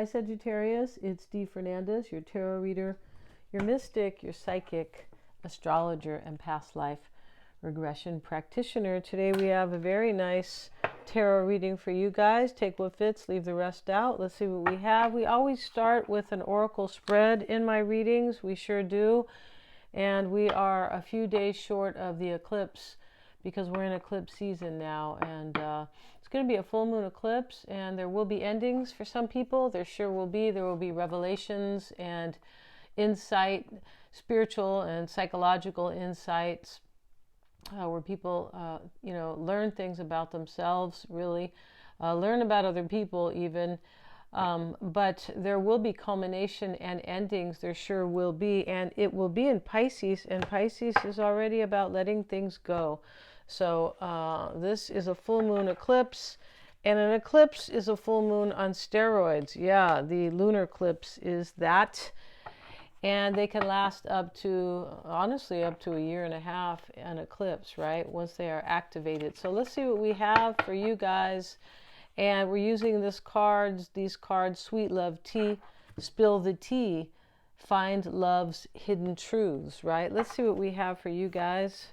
Hi Sagittarius, it's Dee Fernandez, your tarot reader, your mystic, your psychic, astrologer, and past life regression practitioner. Today we have a very nice tarot reading for you guys. Take what fits, leave the rest out. Let's see what we have. We always start with an oracle spread in my readings. We sure do. And we are a few days short of the eclipse because we're in eclipse season now, and it's going to be a full moon eclipse, and there will be endings for some people. There sure will be. There will be revelations and insight, spiritual and psychological insights, where people learn things about themselves, really learn about other people even. But there will be culmination and endings. There sure will be, and it will be in Pisces, and Pisces is already about letting things go. So this is a full moon eclipse, and an eclipse is a full moon on steroids. Yeah, the lunar eclipse is that, and they can last up to, honestly, up to a year and a half, an eclipse, right, once they are activated. So let's see what we have for you guys. And we're using these cards, Sweet Love Tea, Spill the Tea, Find Love's Hidden Truths, right? Let's see what we have for you guys.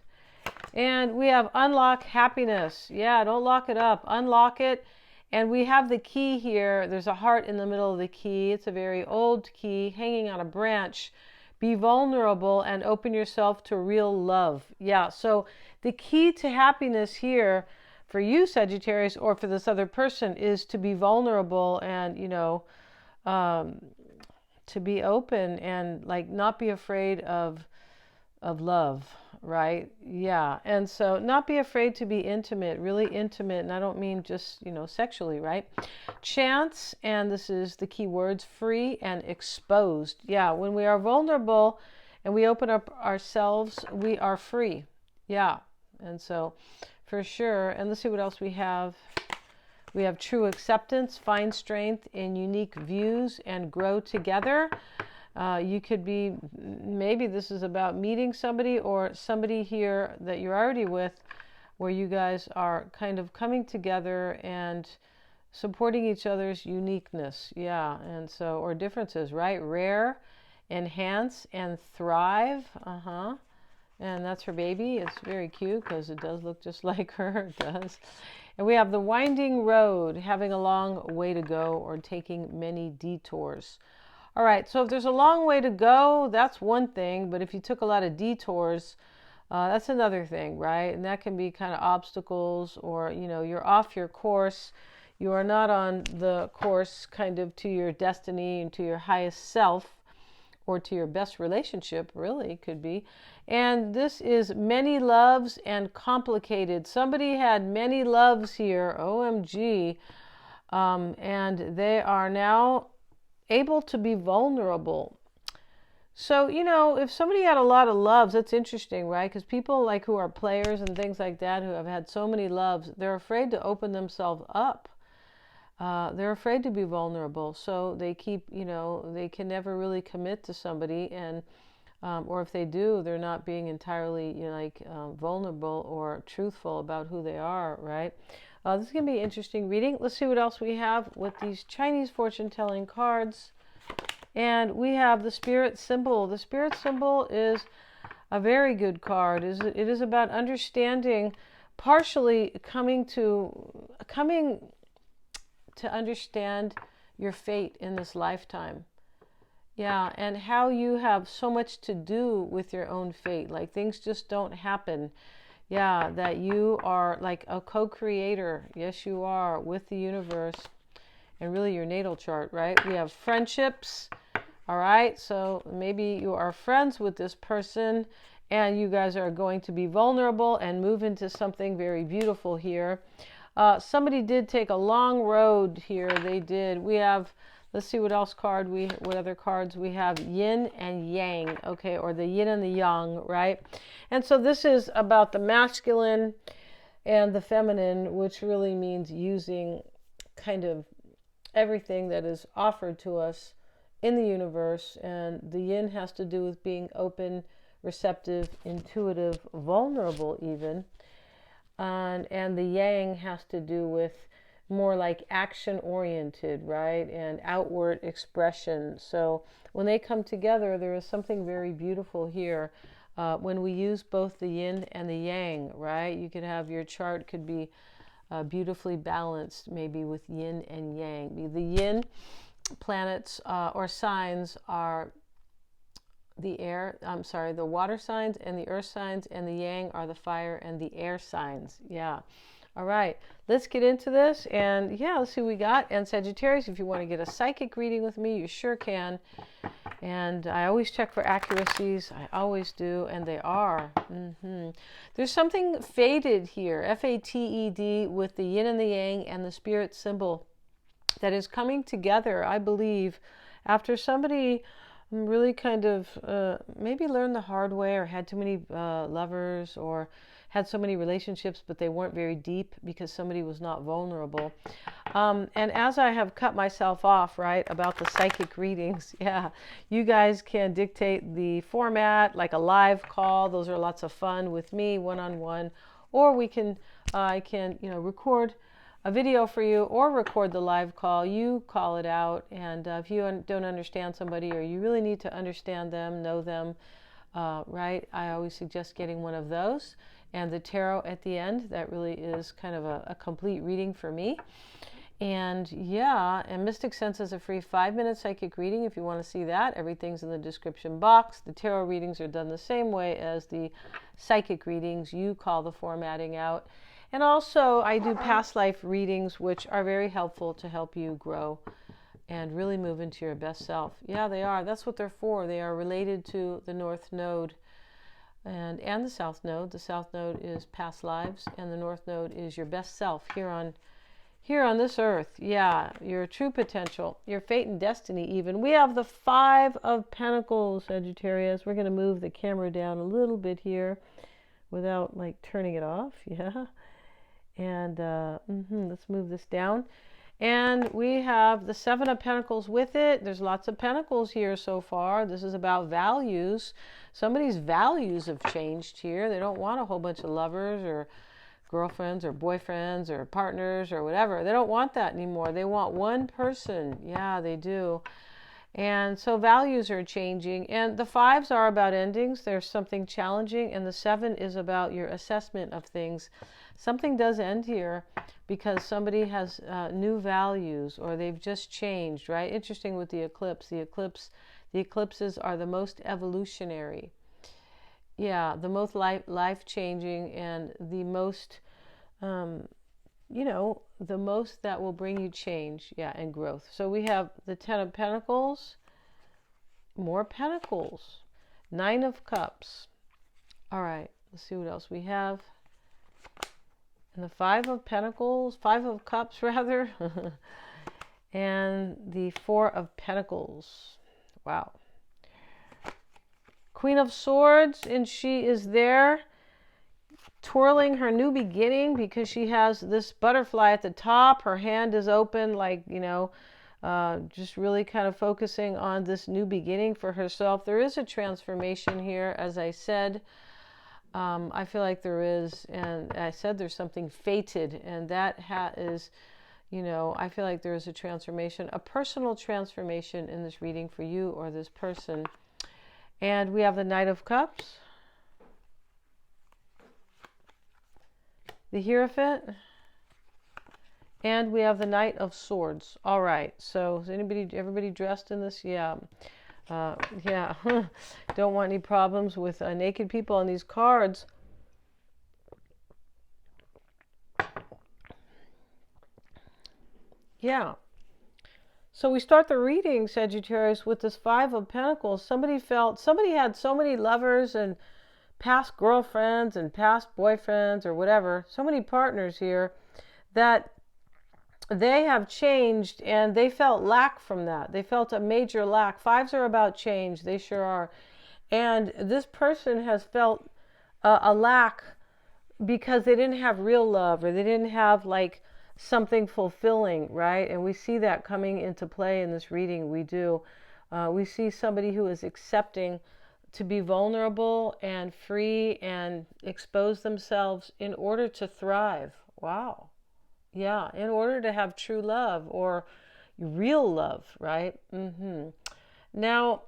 And we have Unlock Happiness. Yeah, don't lock it up. Unlock it. And we have the key here. There's a heart in the middle of the key. It's a very old key hanging on a branch. Be vulnerable and open yourself to real love. Yeah, so the key to happiness here for you, Sagittarius, or for this other person, is to be vulnerable and, to be open and not be afraid of love, right? Yeah. And so not be afraid to be intimate, really intimate. And I don't mean just, sexually, right? Chance, and this is the key words, free and exposed. Yeah. When we are vulnerable and we open up ourselves, we are free. Yeah. And so for sure. And let's see what else we have. We have true acceptance, find strength in unique views, and grow together. You could be, maybe this is about meeting somebody or somebody here that you're already with, where you guys are kind of coming together and supporting each other's uniqueness. Yeah. And so, or differences, right? Rare, enhance, and thrive. And that's her baby. It's very cute because it does look just like her. It does. And we have the winding road, having a long way to go or taking many detours. All right, so if there's a long way to go, that's one thing. But if you took a lot of detours, that's another thing, right? And that can be kind of obstacles, or, you're off your course. You are not on the course kind of to your destiny and to your highest self, or to your best relationship, really, could be. And this is many loves and complicated. Somebody had many loves here, OMG, and they are now able to be vulnerable. So, if somebody had a lot of loves, that's interesting, right? Because people who are players and things like that, who have had so many loves, they're afraid to open themselves up. They're afraid to be vulnerable, so they keep, they can never really commit to somebody, and or if they do, they're not being entirely vulnerable or truthful about who they are, right? This is going to be an interesting reading. Let's see what else we have with these Chinese fortune-telling cards. And we have the Spirit Symbol. The Spirit Symbol is a very good card. It is about understanding, partially coming to understand your fate in this lifetime. Yeah, and how you have so much to do with your own fate. Like, things just don't happen. Yeah, that you are like a co-creator. Yes, you are, with the universe and really your natal chart, right? We have friendships. All right, so maybe you are friends with this person and you guys are going to be vulnerable and move into something very beautiful here. Somebody did take a long road here. They did. We have, let's see what other cards we have. Yin and Yang, okay, or the yin and the yang, right? And so this is about the masculine and the feminine, which really means using kind of everything that is offered to us in the universe. And the yin has to do with being open, receptive, intuitive, vulnerable even. And the yang has to do with more like action oriented, right? And outward expression. So when they come together, there is something very beautiful here. When we use both the yin and the yang, right? You could have your chart could be beautifully balanced, maybe with yin and yang. The yin planets or signs are the water signs and the earth signs, and the yang are the fire and the air signs. Yeah. All right, let's get into this, and yeah, let's see what we got. And Sagittarius, if you want to get a psychic reading with me, you sure can. And I always check for accuracies. I always do, and they are. There's something fated here, F-A-T-E-D, with the yin and the yang and the spirit symbol that is coming together, I believe, after somebody really kind of maybe learned the hard way, or had too many lovers, or had so many relationships, but they weren't very deep because somebody was not vulnerable. And as I have cut myself off, right, about the psychic readings, yeah, you guys can dictate the format, like a live call. Those are lots of fun with me, one-on-one. Or I can, record a video for you, or record the live call. You call it out, and if you don't understand somebody, or you really need to understand them, know them, right, I always suggest getting one of those. And the tarot at the end, that really is kind of a complete reading for me. And yeah, and Mystic Sense is a free 5-minute psychic reading if you want to see that. Everything's in the description box. The tarot readings are done the same way as the psychic readings. You call the formatting out. And also, I do past life readings, which are very helpful to help you grow and really move into your best self. Yeah, they are. That's what they're for. They are related to the North Node and the South Node. The South Node is past lives, and the North Node is your best self here on this earth. Yeah, your true potential, your fate and destiny even. We have the 5 of Pentacles, Sagittarius. We're going to move the camera down a little bit here without like turning it off. Yeah. And let's move this down. And we have the 7 of Pentacles with it. There's lots of Pentacles here so far. This is about values. Somebody's values have changed here. They don't want a whole bunch of lovers or girlfriends or boyfriends or partners or whatever. They don't want that anymore. They want one person. Yeah, they do. And so values are changing. And the 5s are about endings. There's something challenging. And the 7 is about your assessment of things. Something does end here because somebody has new values, or they've just changed, right? Interesting with the eclipse. The eclipses are the most evolutionary. Yeah, the most life-changing, and the most, the most that will bring you change, yeah, and growth. So we have the 10 of Pentacles, more Pentacles, 9 of Cups. All right, let's see what else we have. And the 5 of Pentacles, 5 of Cups rather, and the 4 of Pentacles. Wow. Queen of Swords, and she is there twirling her new beginning because she has this butterfly at the top. Her hand is open, like, just really kind of focusing on this new beginning for herself. There is a transformation here, as I said. I feel like there is, and I said there's something fated, and that is, I feel like there is a transformation, a personal transformation in this reading for you or this person. And we have the Knight of Cups, the Hierophant, and we have the Knight of Swords. All right, so is everybody dressed in this? Yeah. Yeah. Don't want any problems with naked people on these cards. Yeah. So we start the reading, Sagittarius, with this 5 of Pentacles. Somebody had so many lovers and past girlfriends and past boyfriends or whatever, so many partners here, that they have changed, and they felt lack from that. They felt a major lack. 5s are about change. They sure are. And this person has felt a lack because they didn't have real love, or they didn't have like something fulfilling, right? And we see that coming into play in this reading. We do. We see somebody who is accepting to be vulnerable and free and expose themselves in order to thrive. Wow. Yeah, in order to have true love or real love, right? Now,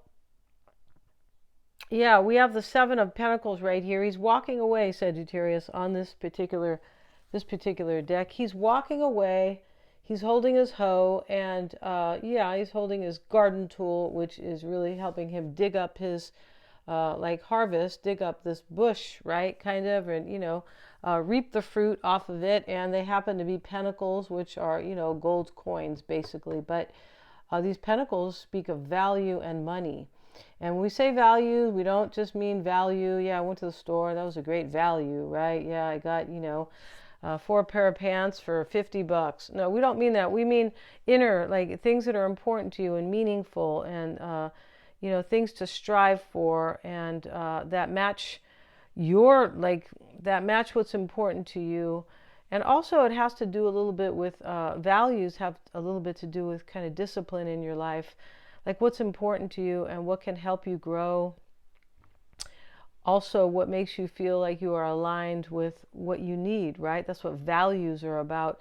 yeah, we have the Seven of Pentacles right here. He's walking away, Sagittarius, on this particular deck. He's walking away. He's holding his hoe, and yeah, he's holding his garden tool, which is really helping him dig up his like harvest, dig up this bush, right? Kind of, and reap the fruit off of it. And they happen to be pentacles, which are gold coins, basically. But these pentacles speak of value and money. And when we say value, we don't just mean value. Yeah, I went to the store. That was a great value, right? Yeah, I got, 4 pair of pants for $50. No, we don't mean that. We mean inner, like things that are important to you and meaningful and, things to strive for and that match that match what's important to you. And also, it has to do a little bit with values, have a little bit to do with kind of discipline in your life, like what's important to you and what can help you grow. Also, what makes you feel like you are aligned with what you need, right? That's what values are about.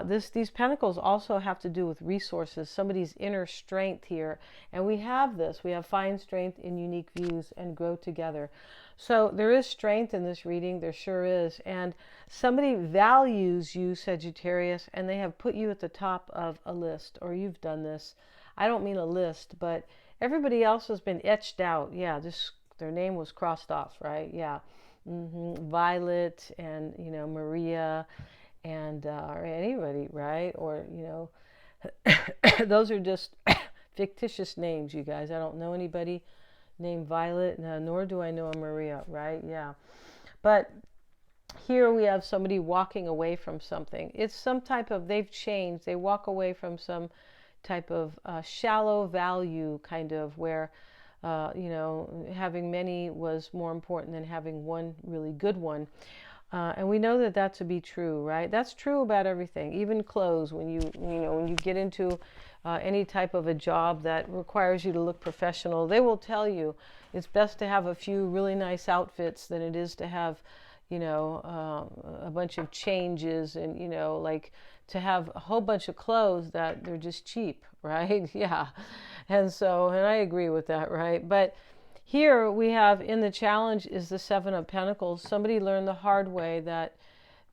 These pentacles also have to do with resources, somebody's inner strength here. And we have this. We have find strength in unique views and grow together. So there is strength in this reading. There sure is. And somebody values you, Sagittarius, and they have put you at the top of a list, or you've done this. I don't mean a list, but everybody else has been etched out. Yeah, just their name was crossed off, right? Yeah. Violet and, Maria and or anybody, right? Or, those are just fictitious names, you guys. I don't know anybody named Violet, nor do I know a Maria, right? Yeah. But here we have somebody walking away from something. It's some type of, they've changed. They walk away from some type of shallow value, kind of, where having many was more important than having one really good one. And we know that to be true, right? That's true about everything, even clothes. When you get into any type of a job that requires you to look professional, they will tell you it's best to have a few really nice outfits than it is to have, a bunch of changes and, like to have a whole bunch of clothes that they're just cheap, right? Yeah. And I agree with that, right? But here we have in the challenge is the Seven of Pentacles. Somebody learned the hard way that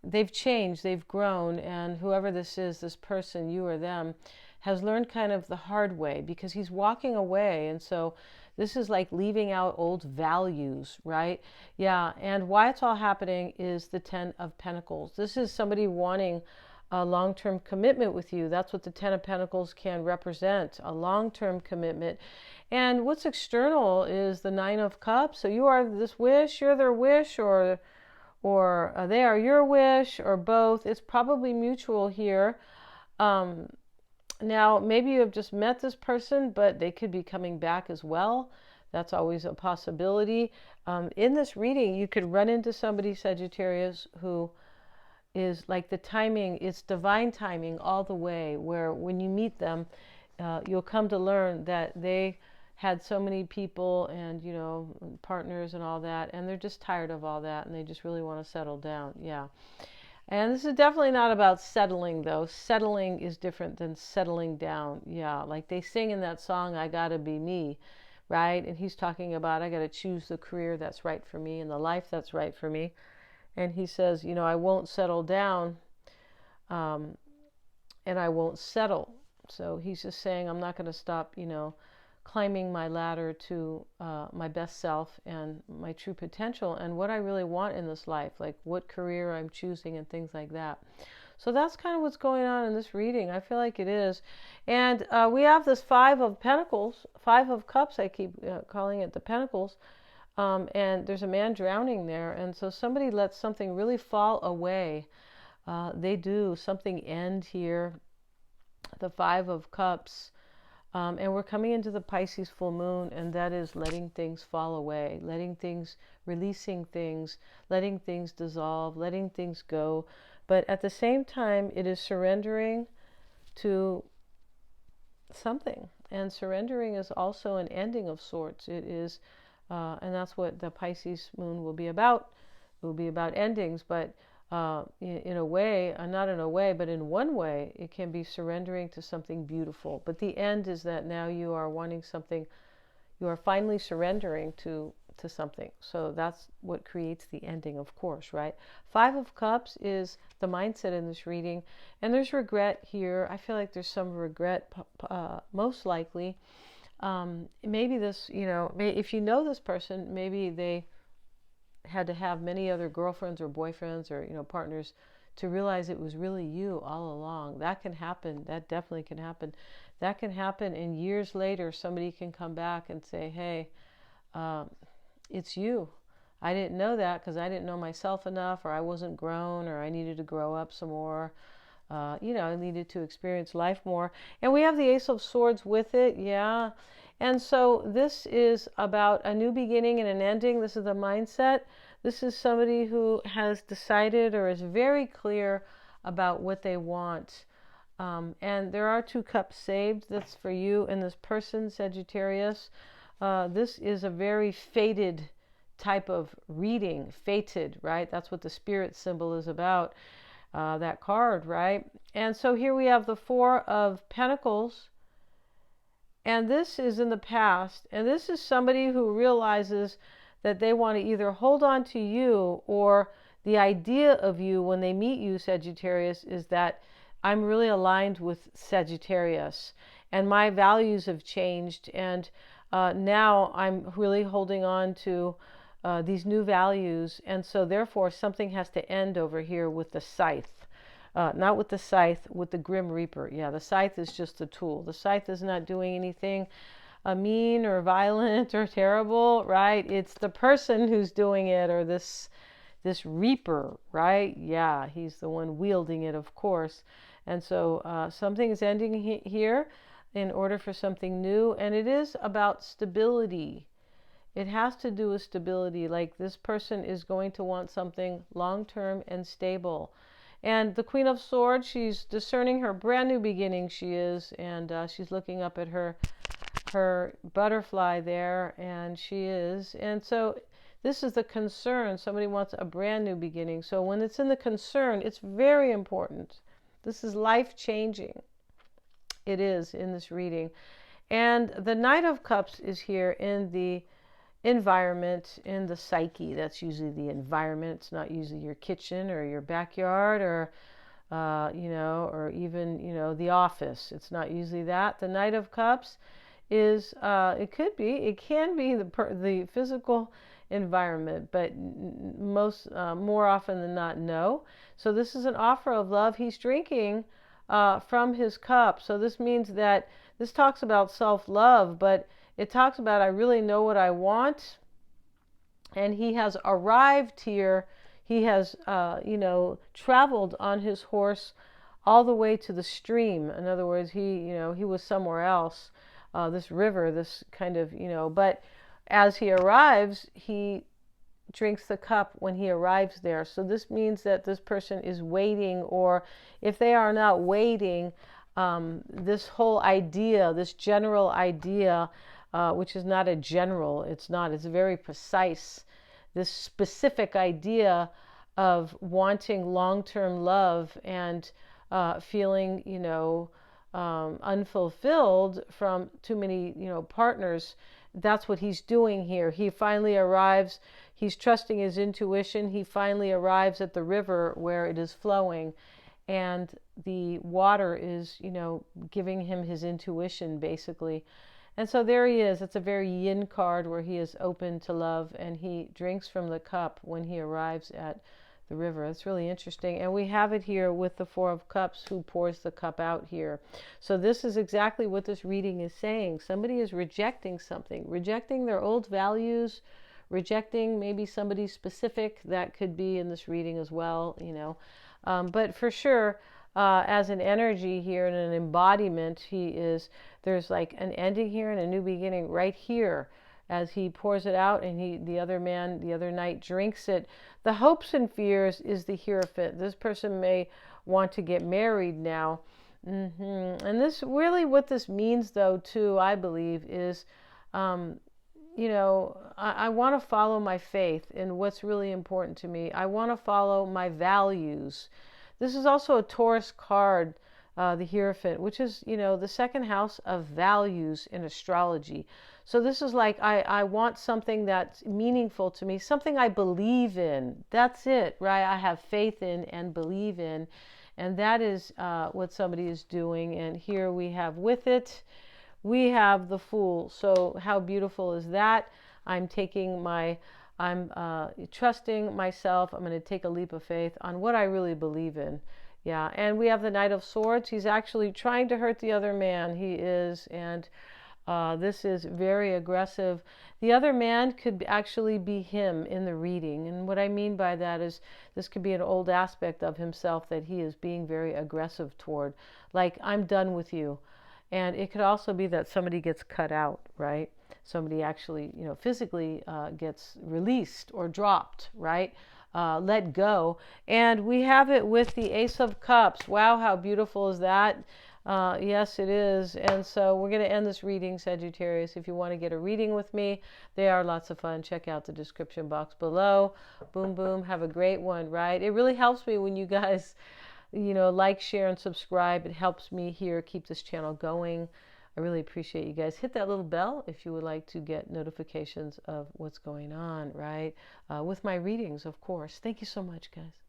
they've changed, they've grown, and whoever this is, this person, you or them, has learned kind of the hard way because he's walking away. And so this is like leaving out old values, right? Yeah. And why it's all happening is the Ten of Pentacles. This is somebody wanting a long-term commitment with you. That's what the Ten of Pentacles can represent, a long-term commitment. And what's external is the Nine of Cups. So you are this wish, you're their wish, or they are your wish, or both. It's probably mutual here. Now, maybe you have just met this person, but they could be coming back as well. That's always a possibility. In this reading, you could run into somebody, Sagittarius, who is like the timing, it's divine timing all the way, where when you meet them, you'll come to learn that they had so many people and, partners and all that, and they're just tired of all that, and they just really want to settle down. Yeah. And this is definitely not about settling, though. Settling is different than settling down. Yeah, like they sing in that song, I Gotta Be Me, right? And he's talking about, I gotta choose the career that's right for me and the life that's right for me. And he says, I won't settle down and I won't settle. So he's just saying, I'm not going to stop, climbing my ladder to my best self and my true potential and what I really want in this life, like what career I'm choosing and things like that. So that's kind of what's going on in this reading. I feel like it is. And we have this Five of Pentacles, Five of Cups, I keep calling it the Pentacles. And there's a man drowning there. And so somebody lets something really fall away. They do. Something end here. The Five of Cups. And we're coming into the Pisces full moon, and that is letting things fall away, letting things, releasing things, letting things dissolve, letting things go. But at the same time, it is surrendering to something. And surrendering is also an ending of sorts. It is, and that's what the Pisces moon will be about. It will be about endings, but in a way, not in a way, but in one way, it can be surrendering to something beautiful. But the end is that now you are wanting something, you are finally surrendering to something. So that's what creates the ending, of course, right? Five of Cups is the mindset in this reading. And there's regret here. I feel like there's some regret, most likely. Maybe this, if you know this person, maybe they had to have many other girlfriends or boyfriends or, partners to realize it was really you all along. That can happen. That definitely can happen. That can happen, and years later, somebody can come back and say, hey, it's you. I didn't know that because I didn't know myself enough, or I wasn't grown, or I needed to grow up some more. I needed to experience life more. And we have the Ace of Swords with it, yeah. And so this is about a new beginning and an ending. This is the mindset. This is somebody who has decided or is very clear about what they want. And there are 2 cups saved. That's for you and this person, Sagittarius. This is a very fated type of reading. Fated, right? That's what the spirit symbol is about. That card, right? And so here we have the 4 of Pentacles. And this is in the past. And this is somebody who realizes that they want to either hold on to you, or the idea of you when they meet you, Sagittarius, is that I'm really aligned with Sagittarius and my values have changed. And now I'm really holding on to these new values. And so therefore something has to end over here with the scythe. Not with the scythe, with the Grim Reaper. Yeah, the scythe is just a tool. The scythe is not doing anything mean or violent or terrible, right? It's the person who's doing it, or this reaper, right? Yeah, he's the one wielding it, of course. And so something is ending here in order for something new, and it is about stability. It has to do with stability. Like, this person is going to want something long-term and stable. And the Queen of Swords, she's discerning her brand new beginning, she is, and she's looking up at her butterfly there, and she is. And so this is the concern. Somebody wants a brand new beginning. So when it's in the concern, it's very important. This is life-changing. It is in this reading. And the Knight of Cups is here in the environment, in the psyche. That's usually the environment. It's not usually your kitchen or your backyard or or even the office. It's not usually that. The Knight of Cups is it can be the physical environment, but more often than not, no. So this is an offer of love. He's drinking from his cup. So this means that this talks about self-love, but it talks about I really know what I want. And he has arrived here. He has, traveled on his horse all the way to the stream. In other words, he was somewhere else, this river, this kind of, but as he arrives, he drinks the cup when he arrives there. So this means that this person is waiting, or if they are not waiting, this whole idea, this general idea, which is not a general, it's very precise. This specific idea of wanting long-term love and feeling, unfulfilled from too many, partners. That's what he's doing here. He finally arrives. He's trusting his intuition. He finally arrives at the river where it is flowing, and the water is, giving him his intuition, basically. And so there he is. It's a very yin card where he is open to love, and he drinks from the cup when he arrives at the river. It's really interesting. And we have it here with the 4 of Cups, who pours the cup out here. So this is exactly what this reading is saying. Somebody is rejecting something, rejecting their old values, rejecting maybe somebody specific. That could be in this reading as well, But for sure, as an energy here and an embodiment, there's like an ending here and a new beginning right here as he pours it out, and the other knight drinks it. The hopes and fears is the Hierophant. This person may want to get married now. And this really, what this means though too, I believe, is I want to follow my faith in what's really important to me. I want to follow my values. This is also a Taurus card, the Hierophant, which is, the second house of values in astrology. So this is like, I want something that's meaningful to me, something I believe in. That's it, right? I have faith in and believe in. And that is what somebody is doing. And here we have with it, we have the Fool. So how beautiful is that? I'm trusting myself. I'm going to take a leap of faith on what I really believe in. Yeah, and we have the Knight of Swords. He's actually trying to hurt the other man. He is, and this is very aggressive. The other man could actually be him in the reading. And what I mean by that is this could be an old aspect of himself that he is being very aggressive toward. Like, I'm done with you. And it could also be that somebody gets cut out, right? Somebody actually, physically gets released or dropped, right? Let go. And we have it with the Ace of Cups. Wow, how beautiful is that? Yes, it is. And so we're going to end this reading, Sagittarius. If you want to get a reading with me, they are lots of fun. Check out the description box below. Boom, boom. Have a great one, right? It really helps me when you guys like, share, and subscribe. It helps me here keep this channel going. I really appreciate you guys. Hit that little bell if you would like to get notifications of what's going on, right? With my readings, of course. Thank you so much, guys.